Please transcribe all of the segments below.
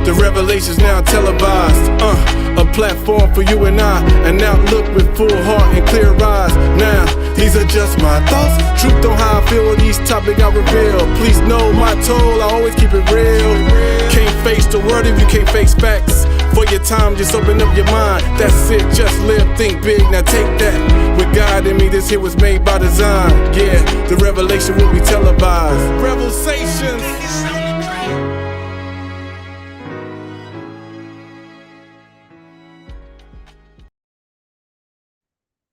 The revelations now televised. A platform for you and I. And now look with full heart and clear eyes. Now, these are just my thoughts. Truth on how I feel on these topics I reveal. Please know my toll, I always keep it real. Can't face the word if you can't face facts. For your time, just open up your mind. That's it, just live, think big, now take that. With God in me, this here was made by design. Yeah, the revelation will be televised. REVELSations.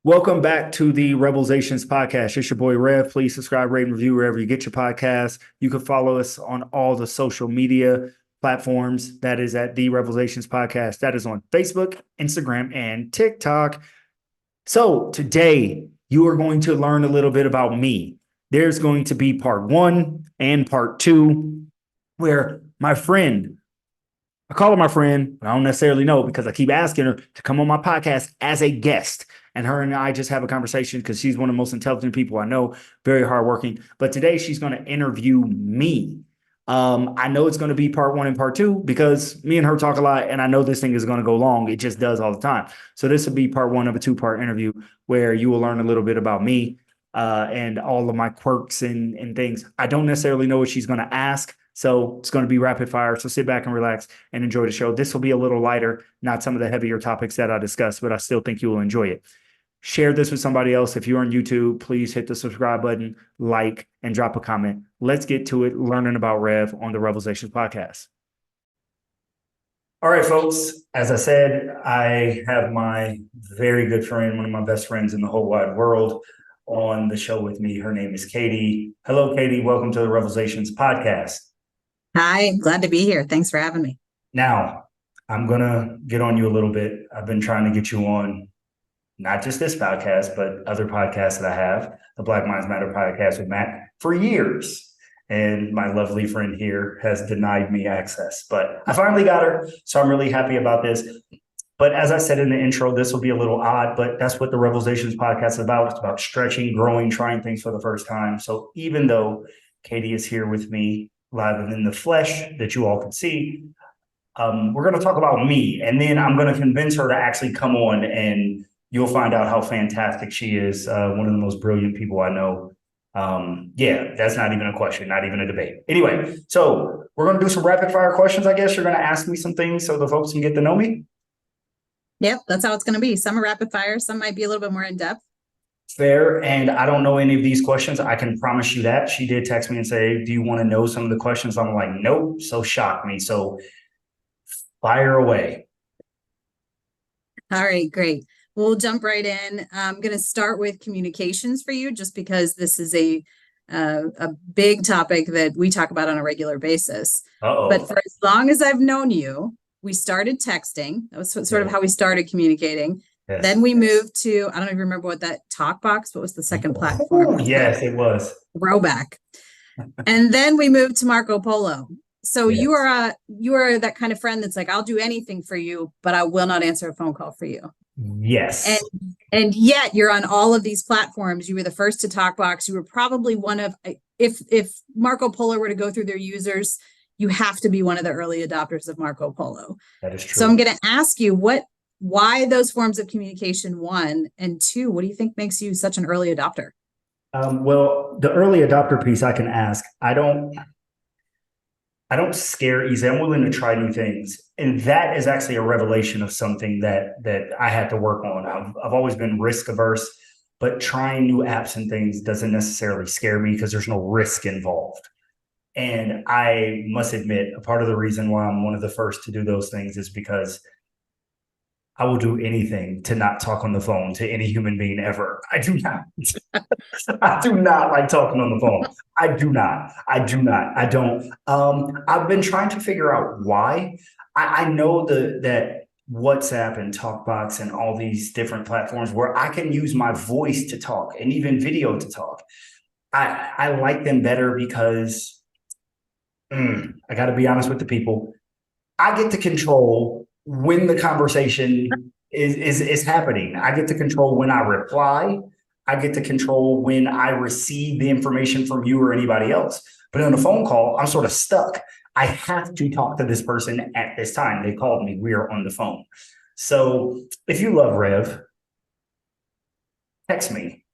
Welcome back to the REVELSations Podcast. It's your boy Rev. Please subscribe, rate, and review wherever you get your podcasts. You can follow us on all the social media platforms. That is at the REVELSations Podcast. That is on Facebook, Instagram, and TikTok. So today you are going to learn a little bit about me. There's going to be part 1 and part 2 where my friend, I call her my friend, but I don't necessarily know because I keep asking her to come on my podcast as a guest. And her and I just have a conversation because she's one of the most intelligent people I know, very hardworking. But today she's going to interview me. I know it's going to be part 1 and part 2 because me and her talk a lot and I know this thing is going to go long. It just does all the time. So this will be part 1 of a 2-part interview where you will learn a little bit about me and all of my quirks and things. I don't necessarily know what she's going to ask. So it's going to be rapid fire. So sit back and relax and enjoy the show. This will be a little lighter, not some of the heavier topics that I discussed, but I still think you will enjoy it. Share this with somebody else. If you're on YouTube, please hit the subscribe button, like, and drop a comment. Let's get to it, learning about Rev on the REVELSations Podcast. All right, folks. As I said, I have my very good friend, one of my best friends in the whole wide world, on the show with me. Her name is Katie. Hello, Katie. Welcome to the REVELSations Podcast. Hi, glad to be here. Thanks for having me. Now, I'm going to get on you a little bit. I've been trying to get you on not just this podcast, but other podcasts that I have, the Black Minds Matter podcast with Matt, for years. And my lovely friend here has denied me access, but I finally got her. So I'm really happy about this. But as I said in the intro, this will be a little odd, but that's what the REVELSations podcast is about. It's about stretching, growing, trying things for the first time. So even though Katie is here with me live and in the flesh that you all can see, we're going to talk about me. And then I'm going to convince her to actually come on and you'll find out how fantastic she is. One of the most brilliant people I know. Yeah, that's not even a question, not even a debate. Anyway, so we're going to do some rapid fire questions. I guess you're going to ask me some things so the folks can get to know me. Yep, that's how it's going to be. Some are rapid fire. Some might be a little bit more in depth. Fair. And I don't know any of these questions. I can promise you that. She did text me and say, do you want to know some of the questions? I'm like, nope. So shock me. So fire away. All right, great. We'll jump right in. I'm going to start with communications for you, just because this is a big topic that we talk about on a regular basis. Uh-oh. But for as long as I've known you, we started texting. That was sort of how we started communicating. Yes. Then we moved to, I don't even remember what that talk box, what was the second platform? Yes, it was. Throwback. And then we moved to Marco Polo. So yes. you are that kind of friend that's like, I'll do anything for you, but I will not answer a phone call for you. Yes. And yet you're on all of these platforms. You were the first to TalkBox. You were probably one of, if Marco Polo were to go through their users, you have to be one of the early adopters of Marco Polo. That is true. So I'm going to ask you why those forms of communication, 1, and 2, what do you think makes you such an early adopter? Well, the early adopter piece I can ask, I don't scare easy. I'm willing to try new things. And that is actually a revelation of something that I had to work on. I've always been risk averse, but trying new apps and things doesn't necessarily scare me because there's no risk involved. And I must admit, a part of the reason why I'm one of the first to do those things is because I will do anything to not talk on the phone to any human being ever. I do not. I do not like talking on the phone. I don't. I've been trying to figure out why. I know that WhatsApp and TalkBox and all these different platforms where I can use my voice to talk and even video to talk. I like them better because I got to be honest with the people. I get to control when the conversation is happening. I get to control when I reply. I get to control when I receive the information from you or anybody else. But on a phone call, I'm sort of stuck. I have to talk to this person at this time. They called me. We are on the phone. So if you love Rev, text me,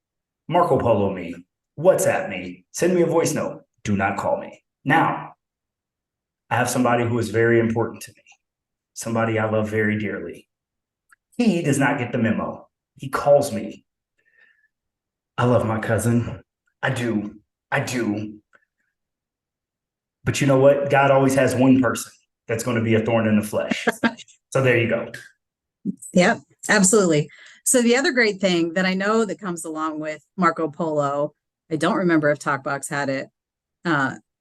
Marco Polo me, WhatsApp me, send me a voice note. Do not call me. Now, I have somebody who is very important to me, somebody I love very dearly. He does not get the memo. He calls me. I love my cousin. I do. But you know what? God always has one person that's going to be a thorn in the flesh. So there you go. Yep, absolutely. So the other great thing that I know that comes along with Marco Polo, I don't remember if TalkBox had it,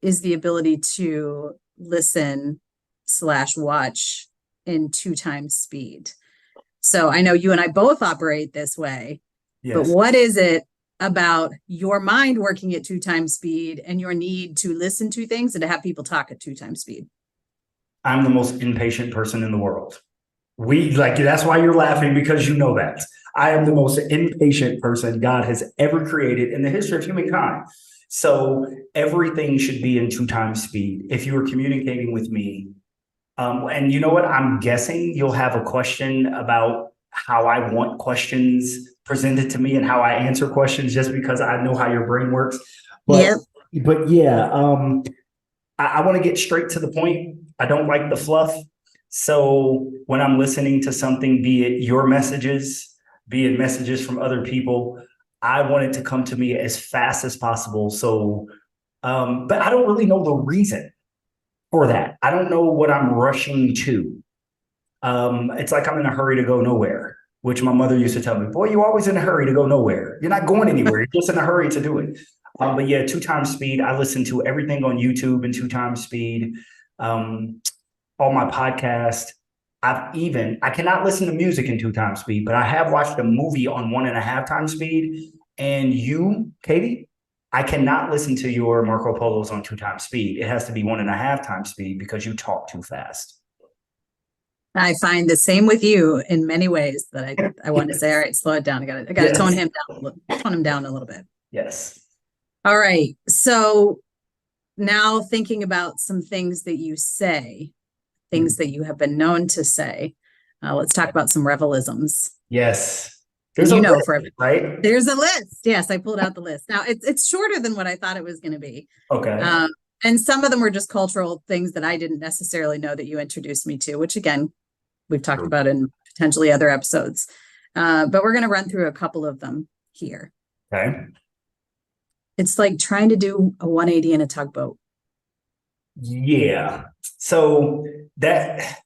is the ability to listen/watch in 2x speed. So I know you and I both operate this way, but what is it about your mind working at 2x speed and your need to listen to things and to have people talk at 2x speed? I'm the most impatient person in the world. That's why you're laughing, because you know that. I am the most impatient person God has ever created in the history of humankind. So everything should be in 2x speed. If you are communicating with me, and you know what, I'm guessing you'll have a question about how I want questions presented to me and how I answer questions, just because I know how your brain works. But yeah, I want to get straight to the point. I don't like the fluff. So when I'm listening to something, be it your messages, be it messages from other people, I want it to come to me as fast as possible. So, but I don't really know the reason for that. I don't know what I'm rushing to. It's like I'm in a hurry to go nowhere, which my mother used to tell me, boy, you're always in a hurry to go nowhere. You're not going anywhere. You're just in a hurry to do it. But yeah, 2x speed. I listen to everything on YouTube in 2x speed. All my podcasts. I cannot listen to music in 2x speed, but I have watched a movie on 1.5x speed. And you, Katie, I cannot listen to your Marco Polos on 2x speed. It has to be 1.5x speed because you talk too fast. I find the same with you in many ways that I want to say, all right, slow it down. I got to tone him down a little bit. Yes. All right. So now thinking about some things that you say, things that you have been known to say. Let's talk about some revelisms. Yes. There's a list, right? There's a list. Yes, I pulled out the list. Now it's shorter than what I thought it was going to be. Okay. And some of them were just cultural things that I didn't necessarily know that you introduced me to, which again, we've talked about in potentially other episodes. But we're going to run through a couple of them here. Okay. It's like trying to do a 180 in a tugboat. Yeah. So that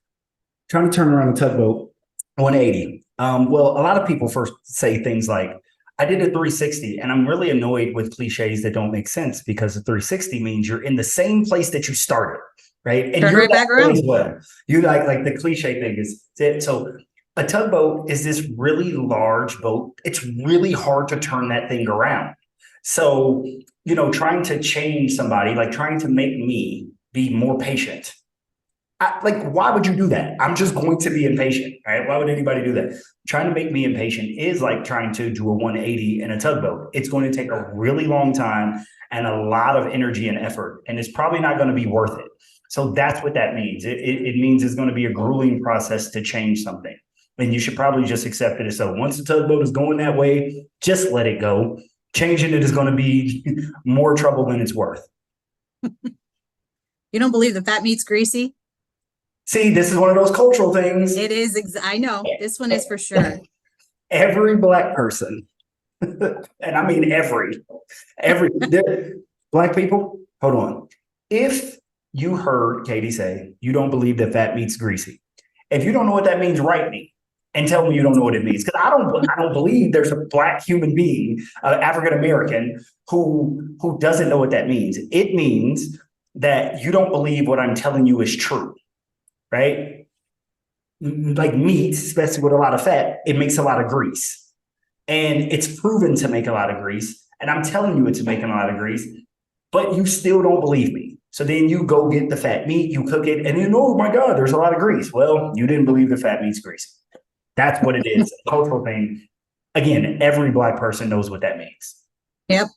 trying to turn around a tugboat 180. Well, a lot of people first say things like, I did a 360, and I'm really annoyed with cliches that don't make sense, because a 360 means you're in the same place that you started, right? And turn right back around. As well. You like the cliche thing is it. So a tugboat is this really large boat. It's really hard to turn that thing around. So, trying to change somebody, like trying to make me be more patient. Why would you do that? I'm just going to be impatient, right? Why would anybody do that? Trying to make me impatient is like trying to do a 180 in a tugboat. It's going to take a really long time and a lot of energy and effort, and it's probably not going to be worth it. So that's what that means. It means it's going to be a grueling process to change something. And you should probably just accept it. So once the tugboat is going that way, just let it go. Changing it is going to be more trouble than it's worth. You don't believe that fat meat's greasy? See, this is one of those cultural things. It is. I know. This one is for sure. Every Black person, and I mean every Black people, hold on. If you heard Katie say, you don't believe that fat meat's greasy, if you don't know what that means, write me and tell me you don't know what it means. Because I don't believe there's a Black human being, African-American, who doesn't know what that means. It means that you don't believe what I'm telling you is true, right? Like meat, especially with a lot of fat, it makes a lot of grease. And it's proven to make a lot of grease. And I'm telling you it's making a lot of grease, but you still don't believe me. So then you go get the fat meat, you cook it, and then, oh my God, there's a lot of grease. Well, you didn't believe the fat meat's greasy. That's what it is. A cultural thing. Again, every Black person knows what that means. Yep.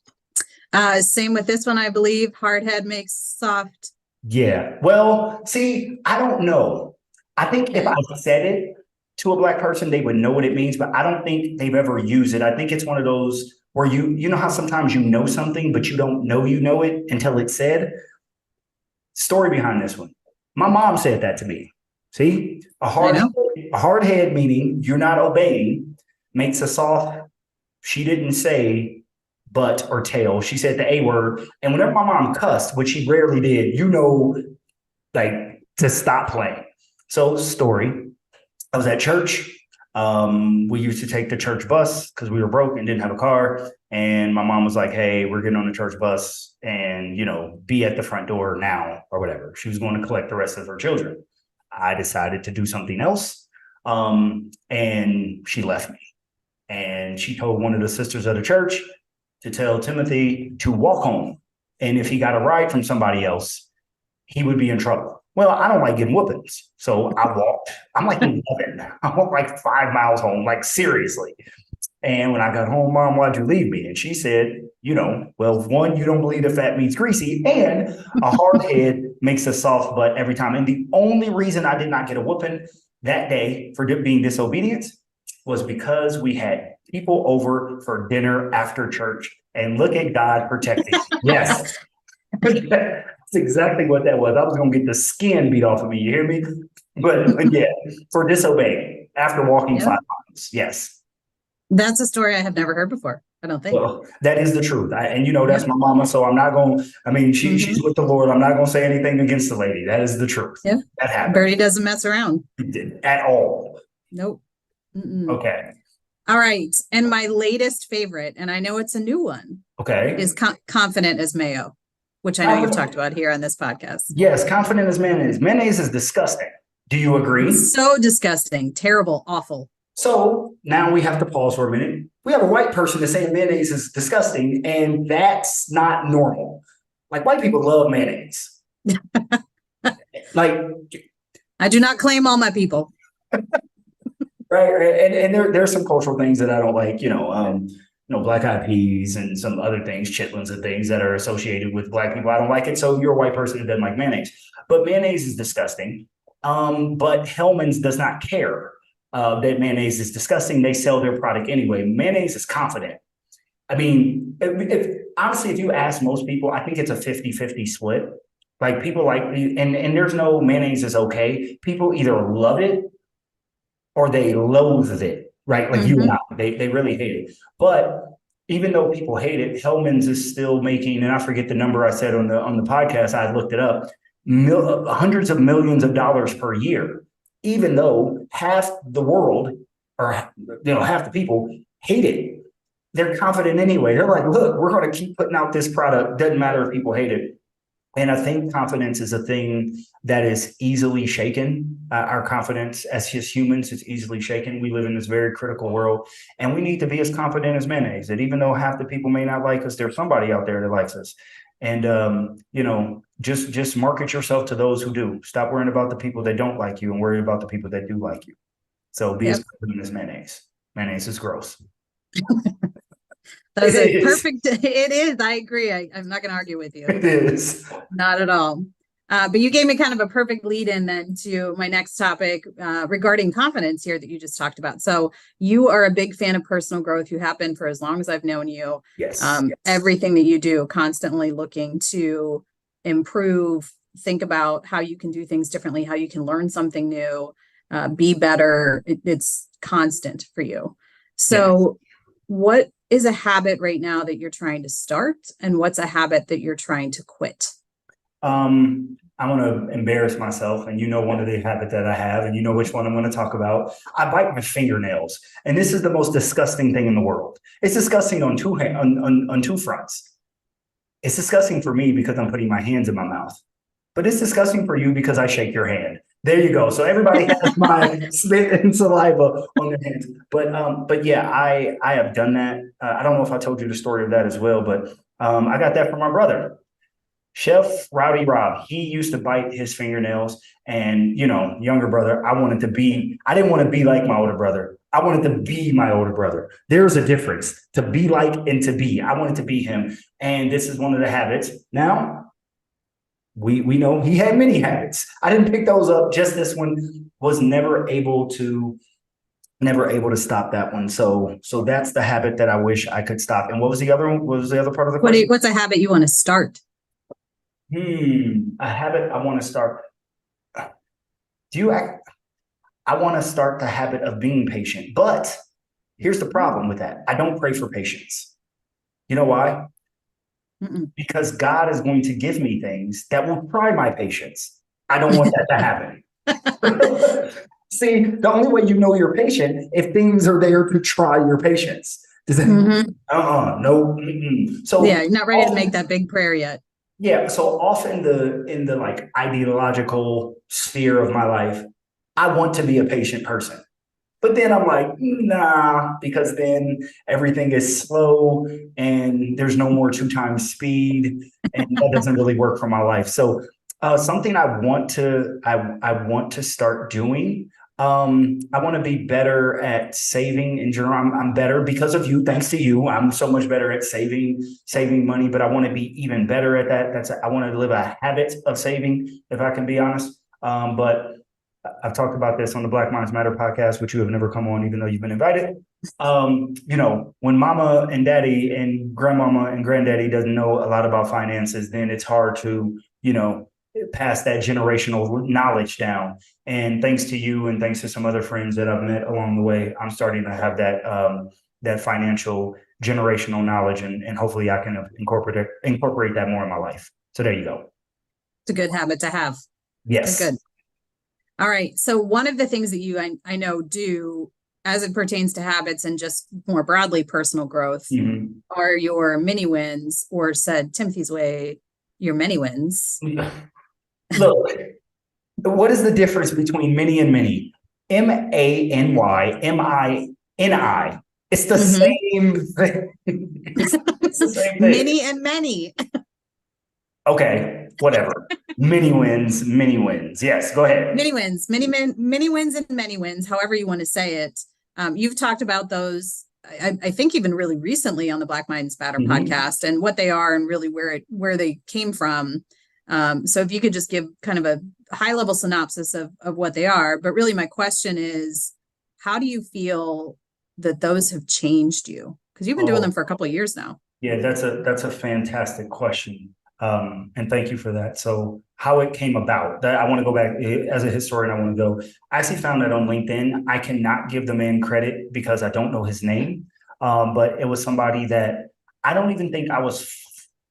Same with this one, I believe. Hard head makes soft. Yeah. Well, see, I don't know. I think if I said it to a Black person, they would know what it means, but I don't think they've ever used it. I think it's one of those where you know how sometimes you know something, but you don't know you know it until it's said. Story behind this one. My mom said that to me. See, a hard head meaning you're not obeying makes a soft. She didn't say butt or tail. She said the A word. And whenever my mom cussed, which she rarely did, like to stop playing. So story, I was at church. We used to take the church bus because we were broke and didn't have a car. And my mom was like, hey, we're getting on the church bus and, be at the front door now or whatever. She was going to collect the rest of her children. I decided to do something else. And she left me. And she told one of the sisters of the church to tell Timothy to walk home. And if he got a ride from somebody else, he would be in trouble. Well, I don't like getting whoopings. So I walked. I'm like 11. I walked like 5 miles home, like seriously. And when I got home, Mom, why'd you leave me? And she said, well, one, you don't believe the fat meat's greasy, and a hard head makes a soft butt every time. And the only reason I did not get a whooping that day for being disobedient was because we had people over for dinner after church. And look at God protecting. Yes. That's exactly what that was. I was going to get the skin beat off of me. You hear me? But yeah, for disobeying after walking 5 miles. Yes. That's a story I have never heard before. I don't think. Well, that is the truth. That's my mama. So I'm not going, she's with the Lord. I'm not going to say anything against the lady. That is the truth. Yeah. That happened. Birdie doesn't mess around. At all. Nope. Okay. All right. And my latest favorite, and I know it's a new one. Okay. Is confident as mayo, which I know you've talked about here on this podcast. Yes. Confident as mayonnaise. Mayonnaise is disgusting. Do you agree? It's so disgusting. Terrible. Awful. So now we have to pause for a minute. We have a white person that's saying mayonnaise is disgusting, and that's not normal. Like, white people love mayonnaise. Like, I do not claim all my people. Right. And there's some cultural things that I don't like, black eyed peas and some other things, chitlins and things that are associated with Black people. I don't like it. So you're a white person that doesn't like mayonnaise. But mayonnaise is disgusting. But Hellmann's does not care that mayonnaise is disgusting. They sell their product anyway. Mayonnaise is confident. Honestly, if you ask most people, I think it's a 50-50 split. Like, people like, and there's no mayonnaise is okay. People either love it or they loathe it, right? Like you and I, they really hate it. But even though people hate it, Hellmann's is still making, and I forget the number I said on the podcast, I looked it up, hundreds of millions of dollars per year, even though half the world or half the people hate it. They're confident anyway. They're like, look, we're going to keep putting out this product. Doesn't matter if people hate it. And I think confidence is a thing that is easily shaken. Our confidence as just humans is easily shaken. We live in this very critical world, and we need to be as confident as mayonnaise. That even though half the people may not like us, there's somebody out there that likes us. And just market yourself to those who do. Stop worrying about the people that don't like you and worry about the people that do like you. So be as confident as mayonnaise. Mayonnaise is gross. That's a perfect. It is. I agree. I'm not going to argue with you. It is. Not at all. But you gave me kind of a perfect lead in then to my next topic regarding confidence here that you just talked about. So you are a big fan of personal growth. You have been for as long as I've known you. Yes. Everything that you do, constantly looking to improve, think about how you can do things differently, how you can learn something new, be better. It's constant for you. So what is a habit right now that you're trying to start, and what's a habit that you're trying to quit? I want to embarrass myself, and one of the habits that I have, and which one I'm going to talk about. I bite my fingernails, and this is the most disgusting thing in the world. It's disgusting on two fronts. It's disgusting for me because I'm putting my hands in my mouth, but it's disgusting for you because I shake your hand. There you go. So everybody has my spit and saliva on their hands. But yeah, I have done that. I don't know if I told you the story of that as well, but I got that from my brother. Chef Rowdy Rob, he used to bite his fingernails, and younger brother, I didn't want to be like my older brother. I wanted to be my older brother. There's a difference to be like and to be. I wanted to be him. And this is one of the habits. Now, we know he had many habits. I didn't pick those up. Just this one was never able to stop that one. So that's the habit that I wish I could stop. And what was the other one? What was the other part of the question? What's a habit you want to start? A habit I want to start. I want to start the habit of being patient, but here's the problem with that. I don't pray for patience. You know why? Because God is going to give me things that will try my patience. I don't want that to happen. See, the only way you know you're patient if things are there to try your patience. Does that? No. So yeah, you're not ready to make that big prayer yet. Yeah. So off in the like ideological sphere of my life, I want to be a patient person. But then I'm like, nah, because then everything is slow and there's no more 2 times speed, and that doesn't really work for my life. So something I want to start doing. I want to be better at saving in general. I'm better because of you, thanks to you. I'm so much better at saving money, but I want to be even better at that. I want to live a habit of saving, if I can be honest. But I've talked about this on the Black Minds Matter podcast, which you have never come on, even though you've been invited. When mama and daddy and grandmama and granddaddy doesn't know a lot about finances, then it's hard to, pass that generational knowledge down. And thanks to you and thanks to some other friends that I've met along the way, I'm starting to have that financial generational knowledge, and hopefully I can incorporate that more in my life. So there you go. It's a good habit to have. Yes. Good. All right. So one of the things that you, I know, do as it pertains to habits and just more broadly personal growth are your mini wins, or said Timothy's way, your many wins. Look, what is the difference between mini and mini? MANY, MINI. It's the same thing. It's the same thing. Mini and many. Okay, whatever. Mini wins. Yes, go ahead. Mini wins, mini wins and many wins, however you want to say it. You've talked about those, I think even really recently on the Black Minds Matter podcast, and what they are and really where they came from. So if you could just give kind of a high level synopsis of what they are, but really my question is, how do you feel that those have changed you? Because you've been doing them for a couple of years now. Yeah, that's a fantastic question. And thank you for that. So how it came about, I want to go back as a historian. I actually found that on LinkedIn. I cannot give the man credit because I don't know his name. But it was somebody that I don't even think I was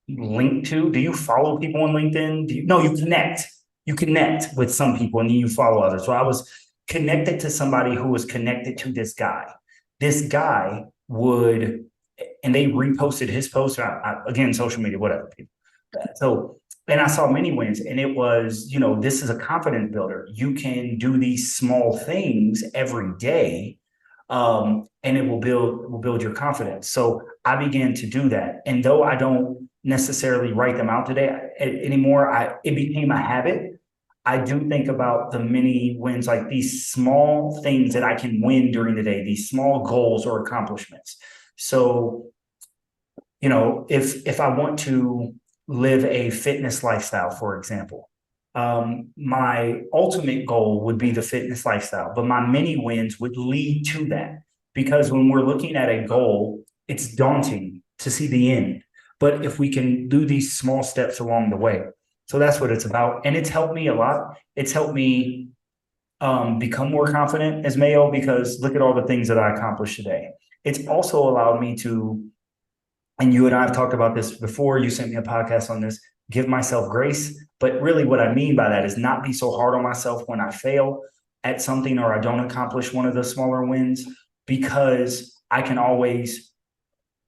linked to. Do you follow people on LinkedIn? No, you connect. You connect with some people and then you follow others. So I was connected to somebody who was connected to this guy. This guy and they reposted his post, again, social media, whatever. So, and I saw many wins, and it was, this is a confidence builder. You can do these small things every day, and it will build your confidence. So I began to do that. And though I don't necessarily write them out today anymore, it became a habit. I do think about the many wins, like these small things that I can win during the day, these small goals or accomplishments. So, if I want to live a fitness lifestyle, for example, my ultimate goal would be the fitness lifestyle, but my mini wins would lead to that. Because when we're looking at a goal, it's daunting to see the end. But if we can do these small steps along the way, so that's what it's about. And it's helped me a lot. It's helped me become more confident as Mayo, because look at all the things that I accomplished today. It's also allowed me to, and you and I have talked about this before, you sent me a podcast on this, give myself grace. But really what I mean by that is not be so hard on myself when I fail at something or I don't accomplish one of the smaller wins, because I can always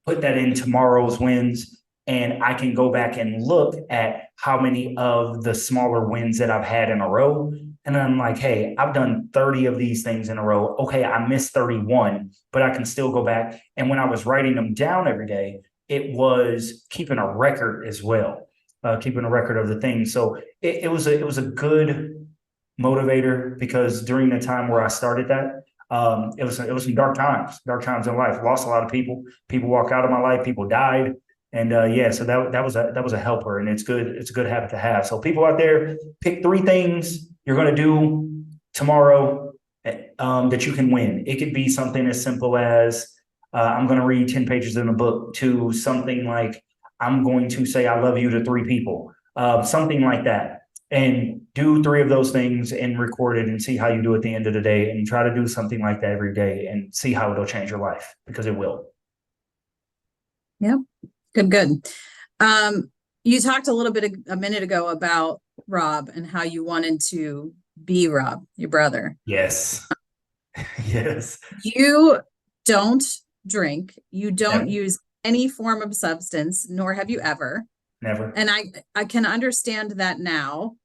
put that in tomorrow's wins, and I can go back and look at how many of the smaller wins that I've had in a row. And I'm like, hey, I've done 30 of these things in a row. Okay, I missed 31, but I can still go back. And when I was writing them down every day, it was keeping a record as well, keeping a record of the things. So it was a good motivator, because during the time where I started that, It was some dark times in life. Lost a lot of people. People walked out of my life. People died. And so that was a helper, and it's good. It's a good habit to have. So people out there, pick 3 things you're going to do tomorrow that you can win. It could be something as simple as I'm going to read 10 pages in a book, to something like I'm going to say I love you to 3 people, something like that. And do 3 of those things and record it and see how you do at the end of the day, and try to do something like that every day and see how it'll change your life, because it will. Yep. Good. You talked a minute ago about Rob and how you wanted to be Rob, your brother. Yes. Yes. You don't drink. You don't Never. use any form of substance, nor have you ever. Never. And I can understand that now,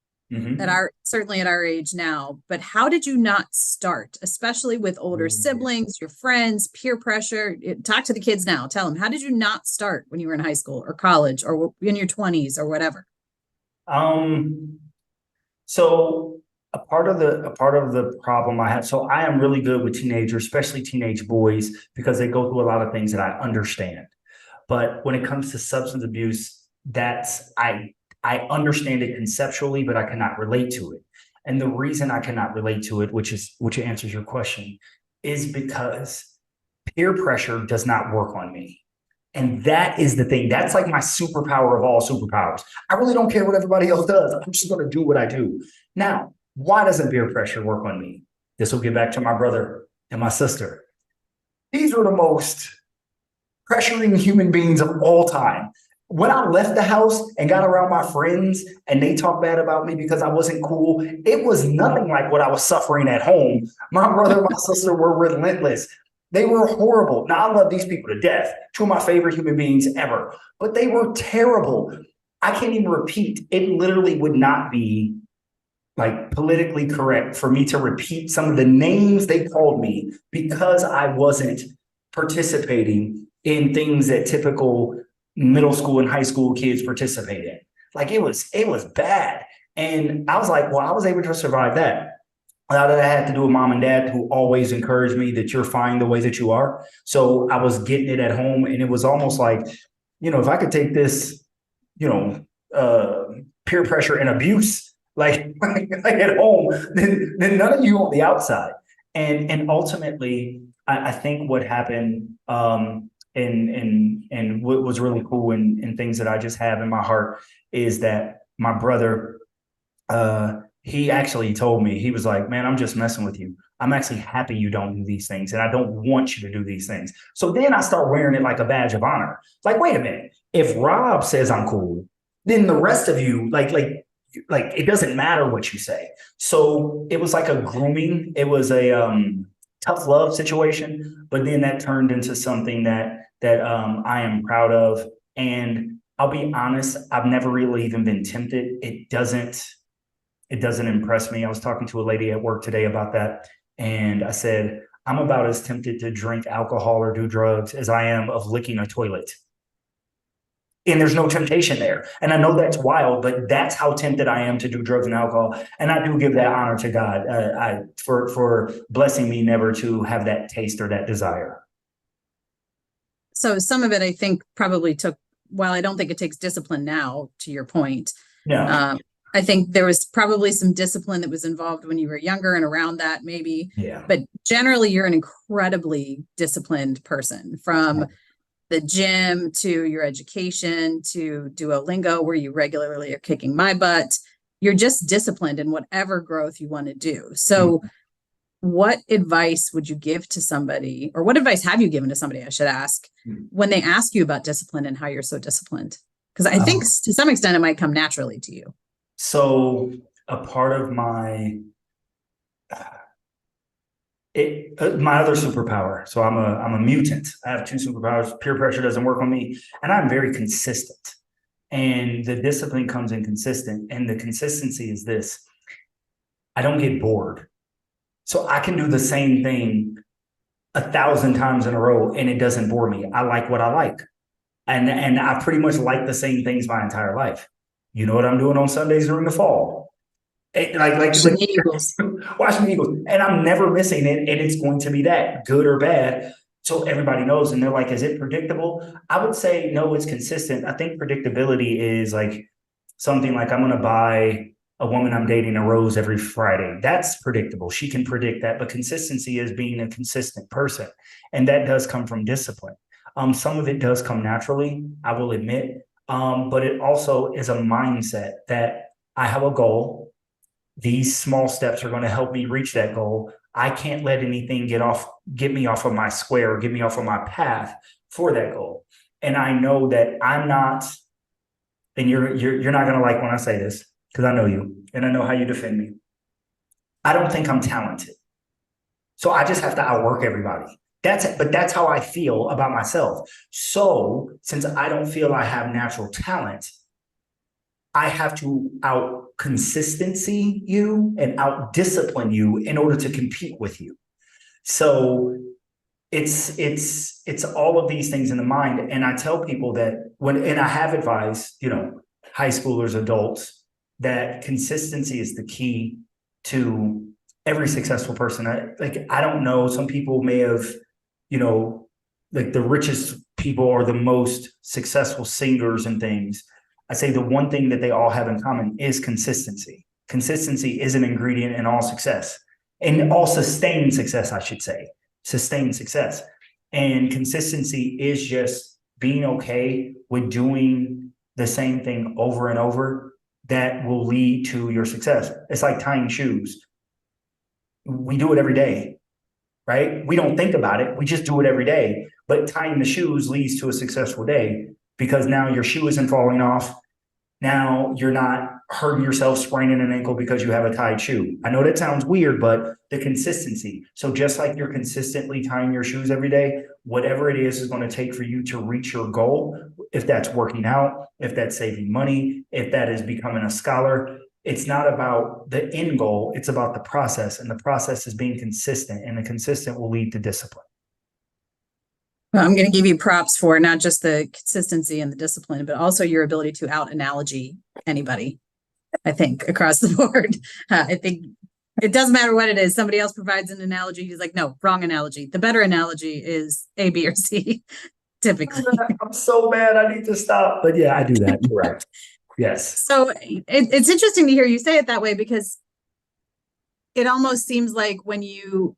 certainly at our age now, but how did you not start, especially with older siblings, your friends, peer pressure? Talk to the kids now. Tell them, how did you not start when you were in high school or college or in your 20s or whatever? So a part of the problem I have, so I am really good with teenagers, especially teenage boys, because they go through a lot of things that I understand. But when it comes to substance abuse, I understand it conceptually, but I cannot relate to it. And the reason I cannot relate to it, which answers your question, is because peer pressure does not work on me. And that is the thing. That's like my superpower of all superpowers. I really don't care what everybody else does. I'm just going to do what I do. Now, why doesn't peer pressure work on me? This will get back to my brother and my sister. These were the most pressuring human beings of all time. When I left the house and got around my friends and they talked bad about me because I wasn't cool, it was nothing like what I was suffering at home. My brother and my sister were relentless. They were horrible. Now, I love these people to death, 2 of my favorite human beings ever, but they were terrible. I can't even repeat. It literally would not be like politically correct for me to repeat some of the names they called me, because I wasn't participating in things that typical middle school and high school kids participate in. Like it was bad. And I was like, well, I was able to survive that. A lot of that had to do with mom and dad, who always encouraged me that you're fine the way that you are. So I was getting it at home, and it was almost like, if I could take this, peer pressure and abuse, like at home, then none of you on the outside. And ultimately, I think what happened, and what was really cool and things that I just have in my heart, is that my brother, he actually told me, he was like, man, I'm just messing with you. I'm actually happy you don't do these things, and I don't want you to do these things. So then I start wearing it like a badge of honor. Like, wait a minute, if Rob says I'm cool, then the rest of you, like it doesn't matter what you say. So it was like a grooming. It was a tough love situation, but then that turned into something that I am proud of. And I'll be honest, I've never really even been tempted. It doesn't impress me. I was talking to a lady at work today about that, and I said, I'm about as tempted to drink alcohol or do drugs as I am of licking a toilet. And there's no temptation there. And I know that's wild, but that's how tempted I am to do drugs and alcohol. And I do give that honor to God for blessing me never to have that taste or that desire. So some of it, I think, probably took, while I don't think it takes discipline now, to your point. No. I think there was probably some discipline that was involved when you were younger and around that, maybe. Yeah. But generally, you're an incredibly disciplined person, from the gym to your education to Duolingo, where you regularly are kicking my butt. You're just disciplined in whatever growth you want to do. So what advice would you give to somebody, or what advice have you given to somebody, I should ask, when they ask you about discipline and how you're so disciplined? Because I think to some extent it might come naturally to you. So a part of my other superpower. So I'm a mutant. I have 2 superpowers. Peer pressure doesn't work on me, and I'm very consistent. And the discipline comes in consistent. And the consistency is this: I don't get bored. So I can do the same thing 1,000 times in a row, and it doesn't bore me. I like what I like, and I pretty much like the same things my entire life. You know what I'm doing on Sundays during the fall? Watching the Eagles. Watching the Eagles. And I'm never missing it. And it's going to be that, good or bad. So everybody knows. And they're like, is it predictable? I would say, no, it's consistent. I think predictability is like something like, I'm going to buy a woman I'm dating a rose every Friday. That's predictable. She can predict that. But consistency is being a consistent person. And that does come from discipline. Some of it does come naturally, I will admit. But it also is a mindset that I have a goal. These small steps are going to help me reach that goal. I can't let anything get me off of my square or get me off of my path for that goal. And I know that I'm not, and you're not going to like when I say this, because I know you and I know how you defend me. I don't think I'm talented. So I just have to outwork everybody. But that's how I feel about myself. So since I don't feel I have natural talent, I have to out consistency you and out discipline you in order to compete with you. So it's all of these things in the mind. And I tell people that and I have advised, high schoolers, adults, that consistency is the key to every successful person. I don't know, some people may have, like the richest people or the most successful singers and things. I say the one thing that they all have in common is consistency. Consistency is an ingredient in all success, and all sustained success, I should say. Sustained success. And consistency is just being okay with doing the same thing over and over that will lead to your success. It's like tying shoes. We do it every day, right? We don't think about it. We just do it every day. But tying the shoes leads to a successful day because now your shoe isn't falling off. Now you're not hurting yourself, spraining an ankle because you have a tied shoe. I know that sounds weird, but the consistency. So just like you're consistently tying your shoes every day, whatever it is going to take for you to reach your goal, if that's working out, if that's saving money, if that is becoming a scholar, it's not about the end goal. It's about the process, and the process is being consistent, and the consistent will lead to discipline. Well, I'm going to give you props for not just the consistency and the discipline, but also your ability to out analogy anybody, I think, across the board. I think it doesn't matter what it is. Somebody else provides an analogy. He's like, no, wrong analogy. The better analogy is A, B, or C, typically. I'm so mad. I need to stop. But yeah, I do that. Correct. Yes. So it's interesting to hear you say it that way, because it almost seems like when you,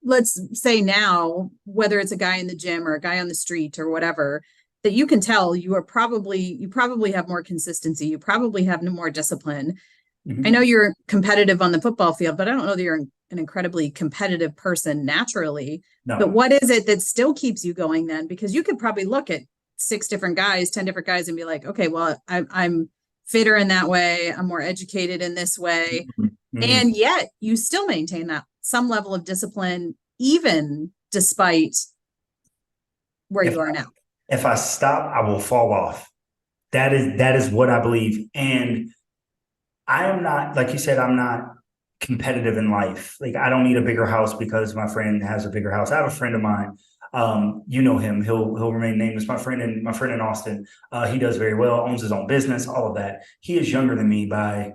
let's say now, whether it's a guy in the gym or a guy on the street or whatever, that you can tell you probably have more consistency. You probably have more discipline. Mm-hmm. I know you're competitive on the football field, but I don't know that you're an incredibly competitive person naturally. No. But what is it that still keeps you going then? Because you could probably look at 6 different guys, 10 different guys and be like, okay, well, I'm fitter in that way. I'm more educated in this way. Mm-hmm. And yet you still maintain that some level of discipline, even despite where you are now. If I stop, I will fall off. That is what I believe. And I am not, like you said, I'm not competitive in life. Like, I don't need a bigger house because my friend has a bigger house. I have a friend of mine. You know him. He'll remain nameless. My friend in Austin. He does very well, owns his own business, all of that. He is younger than me by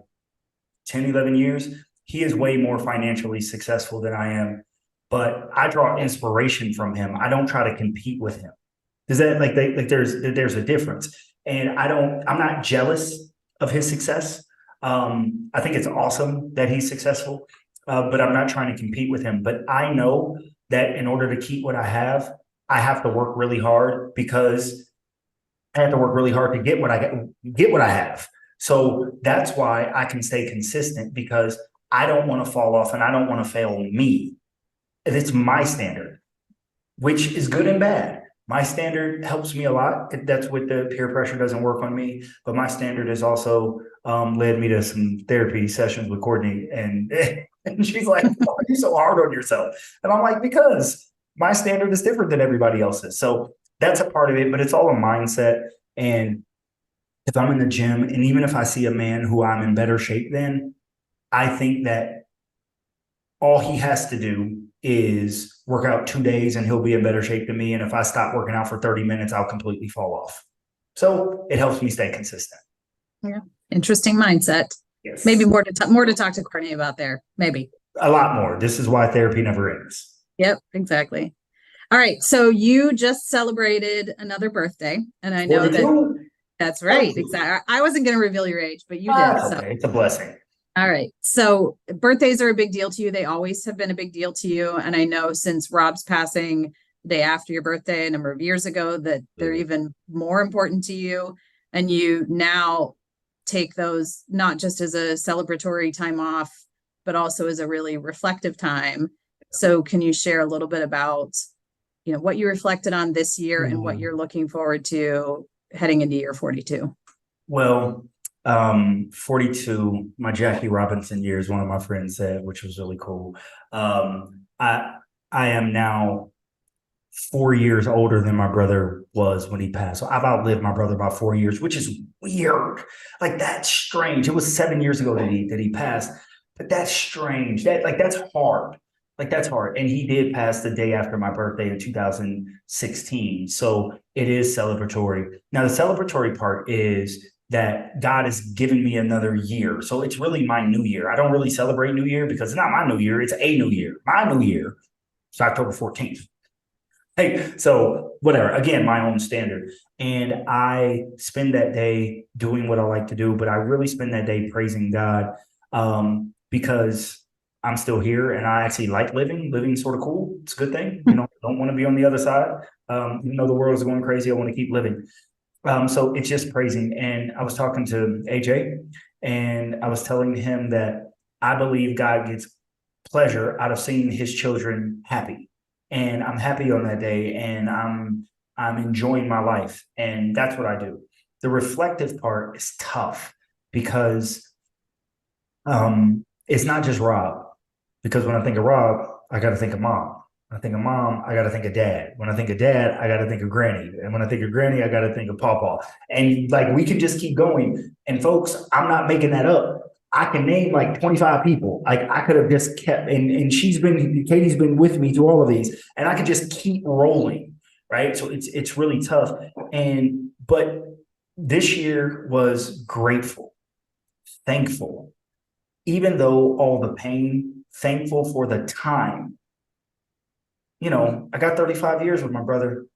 10, 11 years. He is way more financially successful than I am, but I draw inspiration from him. I don't try to compete with him. Is that there's a difference, and I'm not jealous of his success. I think it's awesome that he's successful, but I'm not trying to compete with him. But I know that in order to keep what I have to work really hard, because I have to work really hard to get what I have. So that's why I can stay consistent, because I don't want to fall off and I don't want to fail me. It's my standard, which is good and bad. My standard helps me a lot. That's what the peer pressure doesn't work on me. But my standard has also led me to some therapy sessions with Courtney. And she's like, why are you so hard on yourself? And I'm like, because my standard is different than everybody else's. So that's a part of it, but it's all a mindset. And if I'm in the gym, and even if I see a man who I'm in better shape than, I think that all he has to do is work out 2 days and he'll be in better shape than me. And if I stop working out for 30 minutes, I'll completely fall off. So it helps me stay consistent. Yeah. Interesting mindset. Yes. Maybe more to talk to Courtney about there. Maybe a lot more. This is why therapy never ends. Yep, exactly. All right. So you just celebrated another birthday, and I know 42? that's right. Exactly. I wasn't going to reveal your age, but you did. So. Okay. It's a blessing. All right. So birthdays are a big deal to you. They always have been a big deal to you. And I know since Rob's passing the day after your birthday a number of years ago that they're even more important to you. And you now take those not just as a celebratory time off, but also as a really reflective time. So can you share a little bit about, what you reflected on this year and what you're looking forward to heading into year 42? Well, 42, my Jackie Robinson years, one of my friends said, which was really cool. I am now 4 years older than my brother was when he passed. So I've outlived my brother by 4 years, which is weird. Like, that's strange. It was 7 years ago that he passed, but that's strange. That's hard. Like, that's hard. And he did pass the day after my birthday in 2016. So it is celebratory. Now, the celebratory part is that God has given me another year. So it's really my new year. I don't really celebrate New Year because it's not my new year. It's a new year. My new year is October 14th. Hey, so whatever, again, my own standard. And I spend that day doing what I like to do, but I really spend that day praising God because I'm still here and I actually like living. Living's sort of cool. It's a good thing. Don't want to be on the other side. Even though the world is going crazy, I want to keep living. So it's just praising. And I was talking to AJ and I was telling him that I believe God gets pleasure out of seeing his children happy. And I'm happy on that day and I'm enjoying my life. And that's what I do. The reflective part is tough because it's not just Rob. Because when I think of Rob, I got to think of mom. When I think of mom, I got to think of dad. When I think of dad, I got to think of granny. And when I think of granny, I got to think of pawpaw. And we can just keep going. And folks, I'm not making that up. I can name 25 people. I could have just kept, and Katie's been with me through all of these, and I could just keep rolling, right? So it's really tough. But this year was grateful, thankful, even though all the pain, thankful for the time. I got 35 years with my brother.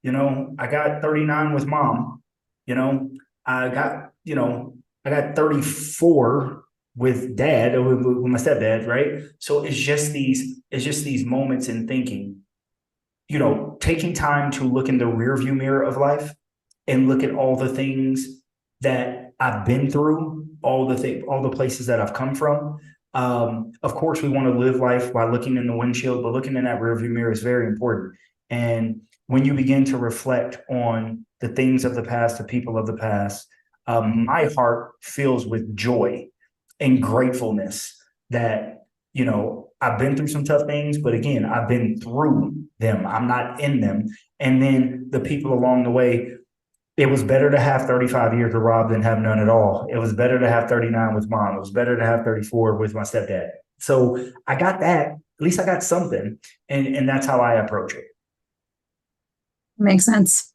I got 39 with mom. I got 34 with dad, with my stepdad, right? So it's just these moments in thinking, taking time to look in the rearview mirror of life and look at all the things that I've been through, all the places that I've come from. Of course, we want to live life by looking in the windshield, but looking in that rearview mirror is very important. And when you begin to reflect on the things of the past, the people of the past, my heart fills with joy and gratefulness that, I've been through some tough things, but again, I've been through them. I'm not in them. And then the people along the way, it was better to have 35 years with Rob than have none at all. It was better to have 39 with mom. It was better to have 34 with my stepdad. So I got that. At least I got something. And that's how I approach it. Makes sense.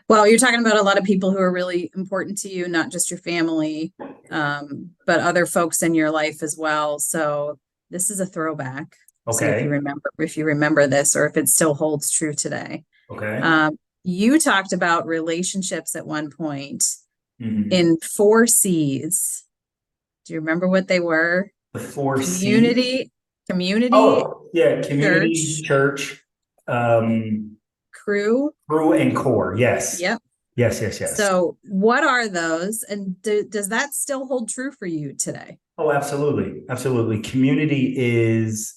Well, you're talking about a lot of people who are really important to you, not just your family, but other folks in your life as well. So this is a throwback. Okay. So if you remember this, or if it still holds true today. Okay. You talked about relationships at one point Mm-hmm. in 4 C's. Do you remember what they were? The 4 Community. Oh, yeah. Community, church, crew, and core. Yes. Yep. Yes. So what are those? And does that still hold true for you today? Oh, absolutely. Absolutely. Community is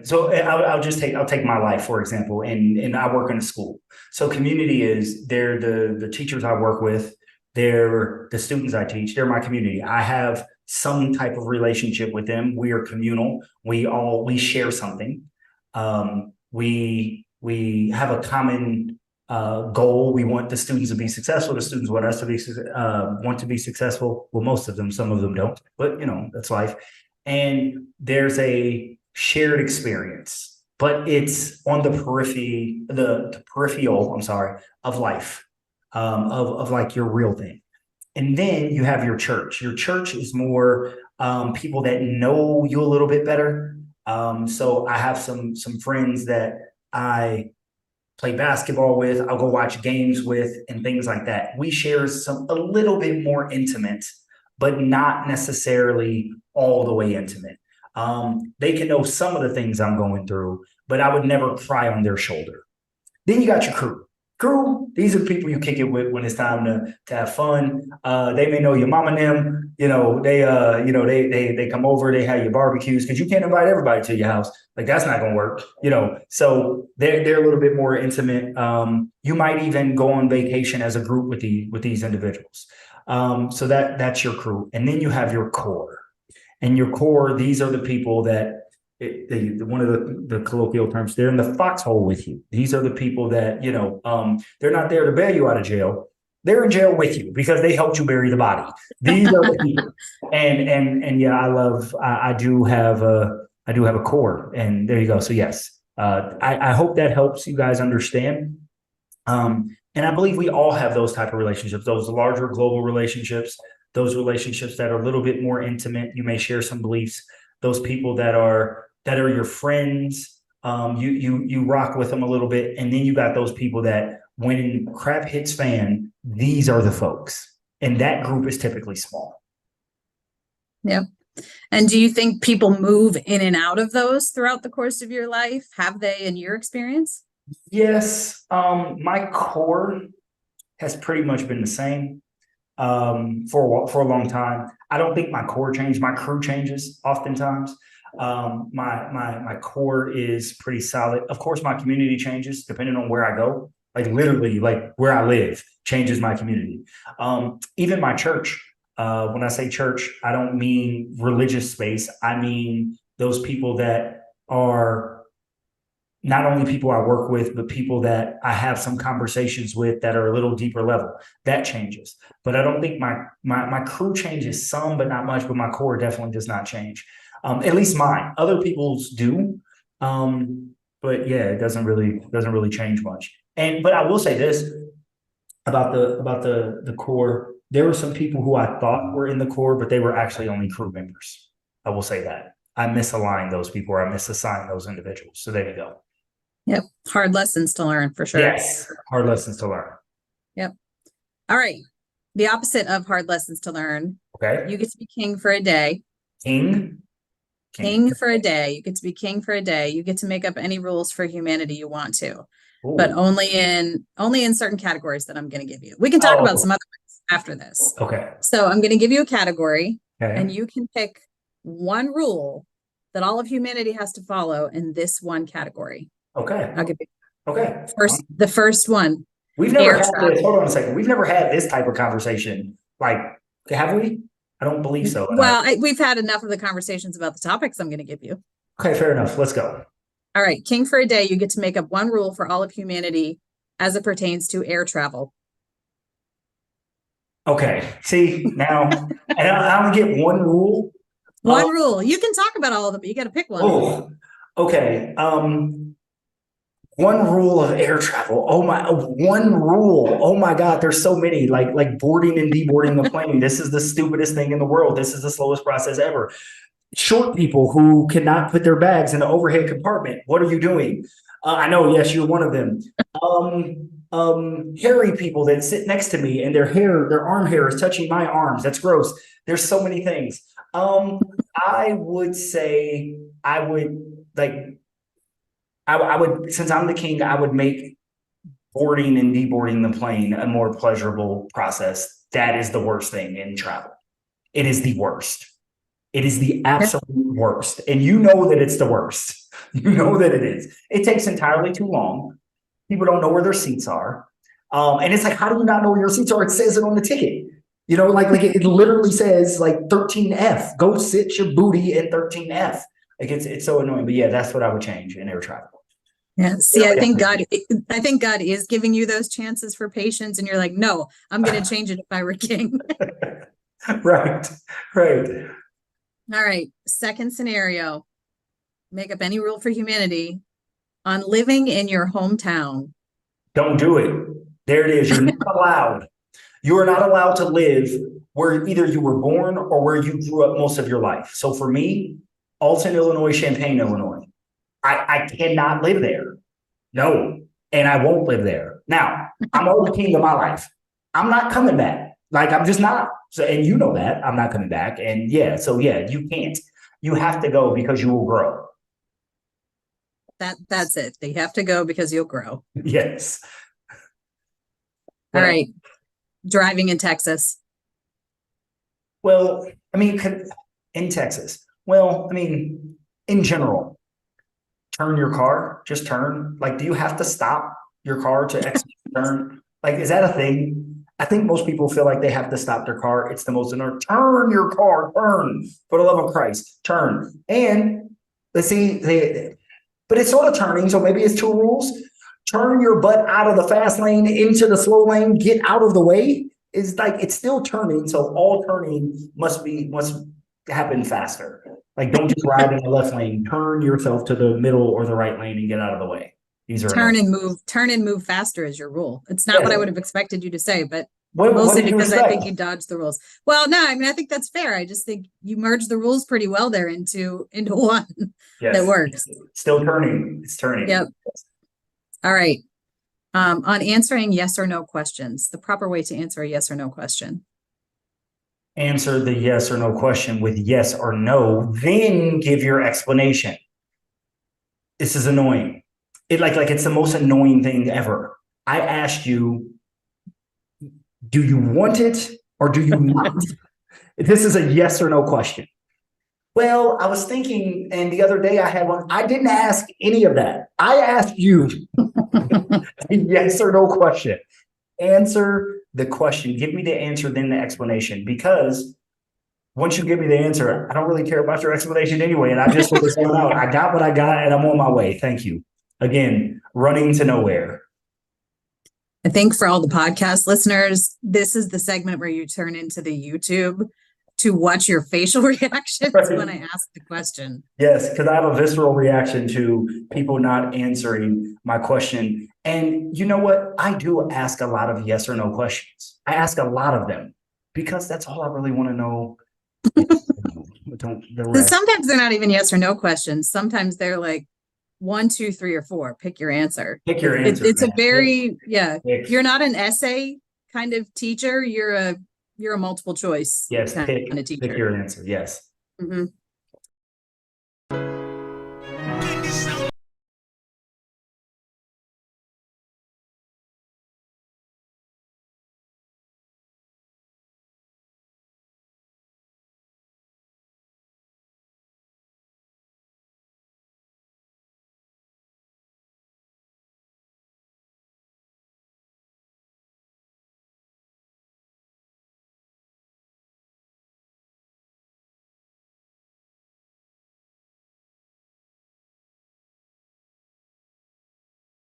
so I'll take my life, for example, and I work in a school. So community is they're the teachers I work with. They're the students I teach. They're my community. I have some type of relationship with them. We are communal. We share something. We have a common goal. We want the students to be successful. The students want us to want to be successful. Well, most of them, some of them don't, but that's life. And there's a shared experience, but it's on the peripheral of life, of your real thing. And then you have your church. Your church is more people that know you a little bit better. So I have some friends that I play basketball with, I'll go watch games with, and things like that. We share a little bit more intimate, but not necessarily all the way intimate. They can know some of the things I'm going through, but I would never cry on their shoulder. Then you got your crew. Crew, these are the people you kick it with when it's time to have fun. They may know your mom and them. They come over, they have your barbecues, because you can't invite everybody to your house. Like, that's not gonna work. So they're a little bit more intimate. You might even go on vacation as a group with these individuals. So that's your crew. And then you have your core. And your core, these are the people that one of the colloquial terms, they're in the foxhole with you. These are the people that, they're not there to bail you out of jail. They're in jail with you because they helped you bury the body. These are the people. And yeah, I do have a core, and there you go. So yes, I hope that helps you guys understand. And I believe we all have those type of relationships, those larger global relationships, those relationships that are a little bit more intimate. You may share some beliefs. Those people that are your friends, you rock with them a little bit, and then you got those people that when crap hits fan, these are the folks, and that group is typically small. Yeah. And do you think people move in and out of those throughout the course of your life? Have they, in your experience? Yes, my core has pretty much been the same for a long time. I don't think my core changed. My crew changes oftentimes. My core is pretty solid. Of course, my community changes depending on where I go. Like, literally, like where I live changes my community. Even my church. When I say church, I don't mean religious space. I mean those people that are not only people I work with, but people that I have some conversations with that are a little deeper level. That changes. But I don't think my crew changes some, but not much. But my core definitely does not change. At least mine. Other people's do. But yeah, it doesn't really change much. But I will say this about the core. There were some people who I thought were in the core, but they were actually only crew members. I will say that. I misaligned those people, or I misassigned those individuals. So there you go. Yep. Hard lessons to learn, for sure. Yes. Hard lessons to learn. Yep. All right. The opposite of hard lessons to learn. Okay. You get to be king for a day. King For a day. You get to be king for a day. You get to make up any rules for humanity you want to, Ooh. but only in certain categories that I'm going to give you. We can talk about some other ones after this. Okay. So I'm going to give you a category, Okay. and you can pick one rule that all of humanity has to follow in this one category. Okay. I'll give you. Okay. The first one. We've never Air had travel. this. Hold on a second. We've never had this type of conversation. Like, have we? I don't believe so. Well, we've had enough of the conversations about the topics I'm going to give you. Okay, fair enough. Let's go. All right. King for a day. You get to make up one rule for all of humanity as it pertains to air travel. Okay. See, now, and I only get one rule. One rule. You can talk about all of them, but you got to pick one. Oh, okay. One rule of air travel. One rule. Oh my God, there's so many. Like boarding and deboarding the plane. This is the stupidest thing in the world. This is the slowest process ever. Short people who cannot put their bags in the overhead compartment. What are you doing? I know, yes, you're one of them. Hairy people that sit next to me and their arm hair is touching my arms. That's gross. There's so many things. I would say I would, since I'm the king, I would make boarding and deboarding the plane a more pleasurable process. That is the worst thing in travel. It is the worst. It is the absolute worst. And you know that it's the worst. You know that it is. It takes entirely too long. People don't know where their seats are. And it's like, how do you not know where your seats are? It says it on the ticket. Like it literally says like 13F. Go sit your booty in 13F. Like it's so annoying. But yeah, that's what I would change in air travel. Yeah. See, I think God is giving you those chances for patience, and you're like, no, I'm going to change it if I were king. Right. All right. Second scenario. Make up any rule for humanity on living in your hometown. Don't do it. There it is. You're not allowed. You are not allowed to live where either you were born or where you grew up most of your life. So for me, Alton, Illinois, Champaign, Illinois, I cannot live there. No, and I won't live there. Now, I'm on the king of my life. I'm not coming back. Like, I'm just not. So, and you know that I'm not coming back. And yeah, so yeah, you can't. You have to go because you will grow. That's it. They have to go because you'll grow. Yes. All right. Driving in Texas. Well, I mean, in Texas. Well, I mean, in general, turn your car, just turn. Like, do you have to stop your car to execute turn? Like, is that a thing? I think most people feel like they have to stop their car. It's the most annoying. Turn your car, turn. For the love of Christ, turn. And let's see, but it's sort of turning, so maybe it's 2 rules. Turn your butt out of the fast lane into the slow lane, get out of the way. It's like, it's still turning, so all turning must happen faster. Like, don't just ride in the left lane. Turn yourself to the middle or the right lane and get out of the way. These are turn and move faster is your rule. It's not what I would have expected you to say, but what mostly because I think you dodged the rules. Well, no, I mean, I think that's fair. I just think you merged the rules pretty well there into one that works. Still turning. It's turning. Yep. All right. On answering yes or no questions, the proper way to answer a yes or no question. Answer the yes or no question with yes or no, then give your explanation. This is annoying. It's the most annoying thing ever. I asked you, do you want it or do you not? This is a yes or no question. Well, I was thinking, and the other day I had one. I didn't ask any of that. I asked you a yes or no question. Answer the question. Give me the answer, then the explanation. Because once you give me the answer, I don't really care about your explanation anyway. And I just put this one out. I got what I got, and I'm on my way. Thank you. Again, running to nowhere. I think for all the podcast listeners, this is the segment where you turn into the YouTube to watch your facial reactions when I ask the question. Yes, because I have a visceral reaction to people not answering my question. And you know what? I do ask a lot of yes or no questions. I ask a lot of them because that's all I really want to know. Sometimes they're not even yes or no questions. Sometimes they're like 1, 2, 3, or 4. Pick your answer. Pick your answer. It's a very, you're not an essay kind of teacher. You're a multiple choice kind of teacher. Pick your answer. Yes. Mm-hmm.